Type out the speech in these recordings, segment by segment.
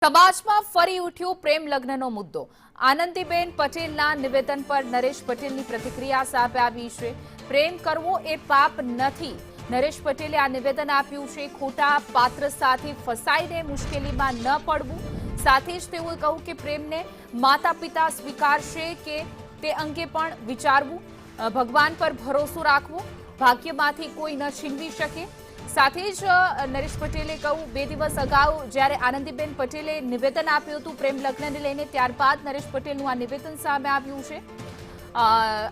સમાજમાં ફરી ઉઠ્યો પ્રેમ લગ્નનો મુદ્દો। આનંદીબેન પટેલના નિવેદન પર નરેશ પટેલની પ્રતિક્રિયા સામે આવી છે। પ્રેમ કરવો એ પાપ નથી। નરેશ પટેલે આ નિવેદન આપ્યું છે। ખોટા પાત્ર સાથે ફસાઈને મુશ્કેલીમાં ન પડવું। સાથે જ તેઓએ કહ્યું કે પ્રેમને માતા પિતા સ્વીકારશે કે તે અંગે પણ વિચારવું। ભગવાન પર ભરોસો રાખવો। ભાગ્યમાંથી કોઈ ન છીનવી શકે। સાથે જ નરેશ પટેલે કહ્યું 2 દિવસ અગાઉ જ્યારે આનંદીબેન પટેલે નિવેદન આપ્યું હતું પ્રેમ લગ્નને લઈને, ત્યારબાદ નરેશ પટેલનું આ નિવેદન સામે આવ્યું છે।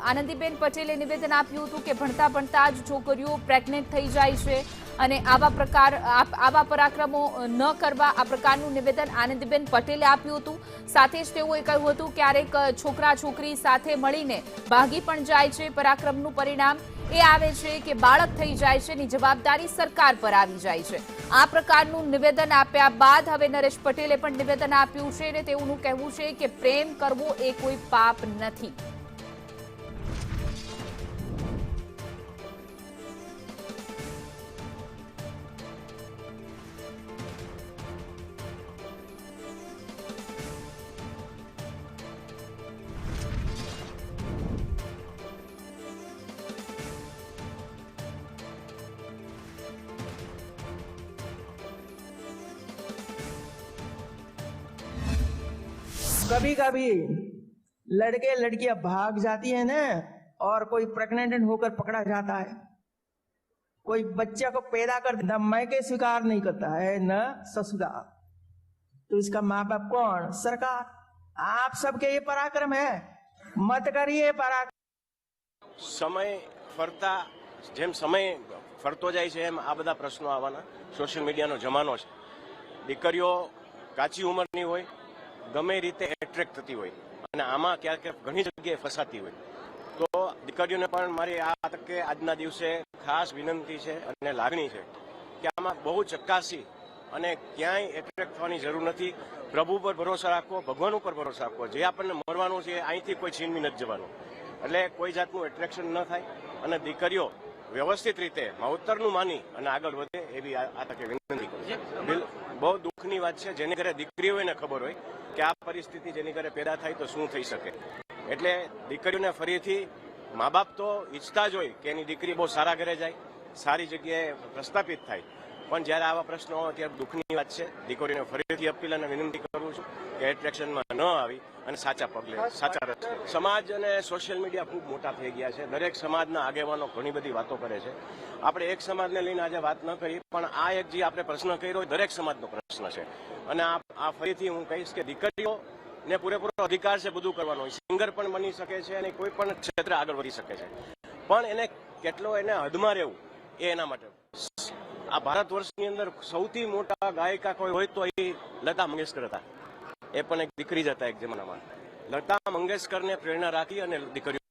આનંદીબેન પટેલે નિવેદન આપ્યું હતું કે ભણતા ભણતા જ છોકરીઓ પ્રેગ્નેન્ટ થઈ જાય છે અને આવા પરાક્રમો ન કરવા, આ પ્રકારનું નિવેદન આનંદીબેન પટેલે આપ્યું હતું। સાથે જ તેઓએ કહ્યું હતું ક્યારેક છોકરા છોકરી સાથે મળીને ભાગી પણ જાય છે। પરાક્રમનું પરિણામ એ આવે છે કે બાળક થઈ જાય છે એની જવાબદારી સરકાર પર આવી જાય છે। આ પ્રકારનું નિવેદન આપ્યા બાદ હવે નરેશ પટેલે પણ નિવેદન આપ્યું છે અને તેઓનું કહેવું છે કે પ્રેમ કરવો એ કોઈ પાપ નથી। कभी कभी लड़के लड़कियां भाग जाती है ना, और कोई प्रेग्नेंट होकर पकड़ा जाता है, कोई बच्चा को पैदा कर न मायके स्वीकार नहीं करता है न ससुराल, तो इसका माँ बाप कौन? सरकार। आप सबके ये पराक्रम है, मत करिए पराक्रम। समय फरता जेम समय फरतो जाए छे एम आ बधा प्रश्नों आववाना। सोशल मीडियानो जमानो छे। दीकरीओ काची उंमरनी होय, गमे रीते एट्रेक्ट थती होय अने आमां क्यारेक घणी जग्याए फसाती होय, तो दीकरीओने पण मारी आ तके आजना दिवसे खास विनंती छे अने लागणी छे के आमां बहु चक्कासी अने क्यांय एट्रेक्ट थवानी जरूर नथी। प्रभु पर भरोसा राखो, भगवान पर भरोसा राखो। जे आपणने मरवानुं छे અહીંથી કોઈ છીનવી નથી જવાનું, એટલે કોઈ જાતનું એટ્રેક્શન ન થાય અને દીકરીઓ વ્યવસ્થિત રીતે માવતરનું માની અને આગળ વધે એવી આ તકે વિનંતી કરું। બહુ દુઃખની વાત છે જેની ઘરે દીકરી હોય ને ખબર હોય કે આ પરિસ્થિતિ જેની ઘરે પેદા થાય તો શું થઈ શકે, એટલે દીકરીઓને ફરીથી મા બાપ તો ઈચ્છતા જ હોય કે એની દીકરી બહુ સારા ઘરે જાય, સારી જગ્યાએ પ્રસ્થાપિત થાય, પણ જ્યારે આવા પ્રશ્નો હોય ત્યારે દુઃખની વાત છે। દીકરીઓને ફરીથી અપીલ અને વિનંતી કરું છું કે એટ્રેક્શનમાં ન આવી અને સાચા પગલે સાચા રસ્તે। સમાજ અને સોશિયલ મીડિયા ખૂબ મોટા થઈ ગયા છે। દરેક સમાજના આગેવાનો ઘણી બધી વાતો કરે છે। આપણે એક સમાજને લઈને આજે વાત ન કરી, પણ આ એક જે આપણે પ્રશ્ન કર્યો દરેક સમાજનો પ્રશ્ન છે અને આ ફરીથી હું કહીશ કે દીકરીઓને પૂરેપૂરો અધિકાર છે બધું કરવાનો। સિંગર પણ બની શકે છે અને કોઈ પણ ક્ષેત્રે આગળ વધી શકે છે, પણ એને કેટલો એને હદમાં રહેવું એ એના માટે। આ ભારત વર્ષની અંદર સૌથી મોટા ગાયિકા કોઈ હોય તો એ લતા મંગેશકર હતા। એ પણ એક દીકરી જ હતા એક જમાનામાં। લતા મંગેશકરને પ્રેરણા રાખી અને દીકરીઓ